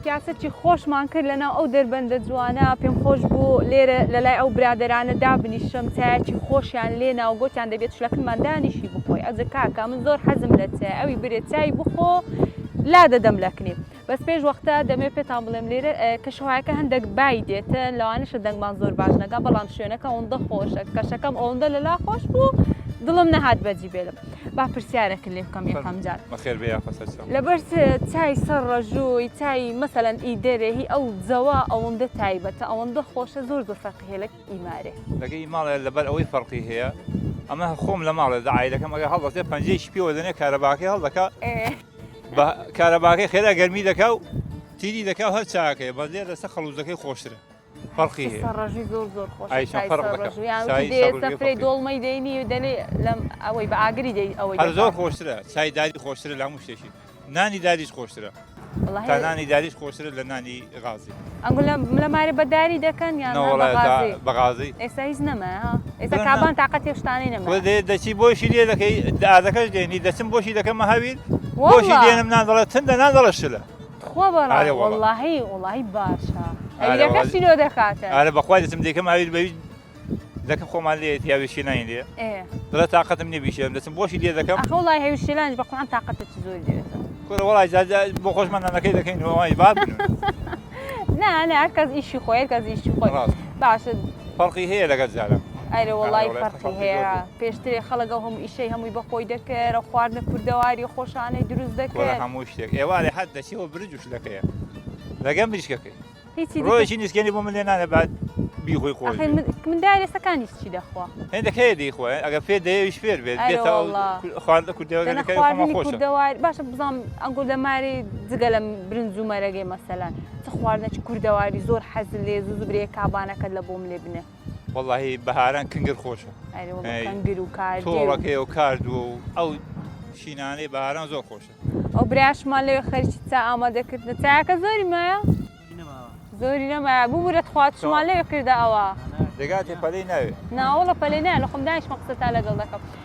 پیاسەی خۆشمان کرد لەناو ئەو دەربەندە جوانە پێم خۆش بوو لێرە لەلای ئەو برادرانە دابنیشم چایەکی خۆشیان لێنا و گوتیان دەبێت شلەکەمان دانیشی بخۆی ئەجە کاکە من زۆر حەزم لە چای ئەوی برێت چای بخۆ لا دەدەم لەکنێ بەس پێش وەختە دەمێت پێتان بڵێم لێرە کەشوهایەکە هەندێک بای دێتە لەوانەشە دەنگمان زۆر باش نەکە بەڵام شوێنەکە ئەوەندە خۆشە کەشەکەم ئەوەندە لەلا خۆش بوو دڵم نەهات بەجی بێلم با پرسیارەکە لێ بکەم یەکەم جار لەبەر چای سەر ڕەژووی چای مەسەلەن ئیدەرێ ئەو جەوە ئەوەندە تایبەتە ئەوەندە خۆشە زۆر زۆر فەرقی هەیە لە ئیمارێ لەگەی ماڵێ لەبەر ئەوەی فەرقی هەیە ئەمە خۆم لە ماڵێ داعایلەکەم ئەگە هەڵدەستێ پەنجەی شپیەوە دەنێ کارەباکەی هەڵدەکا کارەباکەی خێرا گەرمی دەکا و تیری دەکا و هەر چاکەیە بە لێ دەستە خەڵوزەکەی خۆشترە فەرقی هەیە سەرڕەژوی زۆر زۆر خۆشسەفرەی دۆڵمەی دەینی و دەلێ لەم ئەوەی بە ئاگری دەی ئەوەی هەر زۆر خۆشترە چای داری خۆشترە لە هەموو شتێکی نانی داریش خۆشترە تا نانی داریش خۆشترە لە نانی غازی ئەنگو لە مارە بەداری دەکەن یان بەغازی ئێستا هیچ نەما ئێستا کابان تااقەت هێشتانەی نەما دەچی بۆشی لێ دەکەی ئادەکەش دێنی دەچم بۆشی دەکەمە هەویر بۆشی دێنم نادەڵێت تندە نادەڵە شلە خۆ بەڕای وڵی باشە ئەویرەکەشی لۆ دەکاتە ئارە بەخوای دەچم دەکەم ئاویر بەوی دەکەم خۆمان لێ یاویشی ناین لێ دڵە تااقەتم نییە بیشێم دەچم بۆشی لێ دەکەم وڵی هەویشیلانج بە قوڵان تااقەتت زۆر دێتەوە کورە وڵای بۆ خۆشمانانەکەی دەکەین وای باب نه هەر کەس ئیشی خۆی هەر کەس ئیشی خۆی باشە فەرقی هەیە لەگەڵ جارە ئەرە وڵی فەرقی هەیە پێشترێ خەڵەکە هەموو ئیشەی هەمووی بەخۆی دەکرد خواردنە کوردەواری خۆشانەی دروست دەکرد هەموو شتێک ئێوارێ حەت دەچیەوە برجوش دەکەیە لەگەم بریشکەکەی ڕۆژی نیسکێنی بۆ من لێ نانە بعد بیخۆی خۆش من دارێستەکانی چی دەخوا هەندەکەی دەیخۆی ئەگە فێر دەیەویش فێر بێت بێتەوە خواردنە کوردەوەری خۆشە کوردەواری باشە بزانام ئەنگۆ لەماری جگە لە برنج و مەرەگەی مەسەلەن چ خواردنەی کوردەواری زۆر حەز لێ زوو برێ کابانەکەت لە بۆم لێ بنێ واللهی بەهاران کنگر خۆشە کنگر و تۆڕەکەی و کاردووە و ئەو شینانەی بەهاران زۆر خۆشە ئەو برایشمان لەوێ خەرچی چا ئامادەکردنە چایەکە زۆری مایە زۆری نەمایە بوو بورەت خواتشمان لەوێ کردە ئەوە دەگاتێ پەلەی ناوێ ناوەڵە پەلەی نایە لە خۆم دانیشمە قسە تا لەگەڵ دەکەم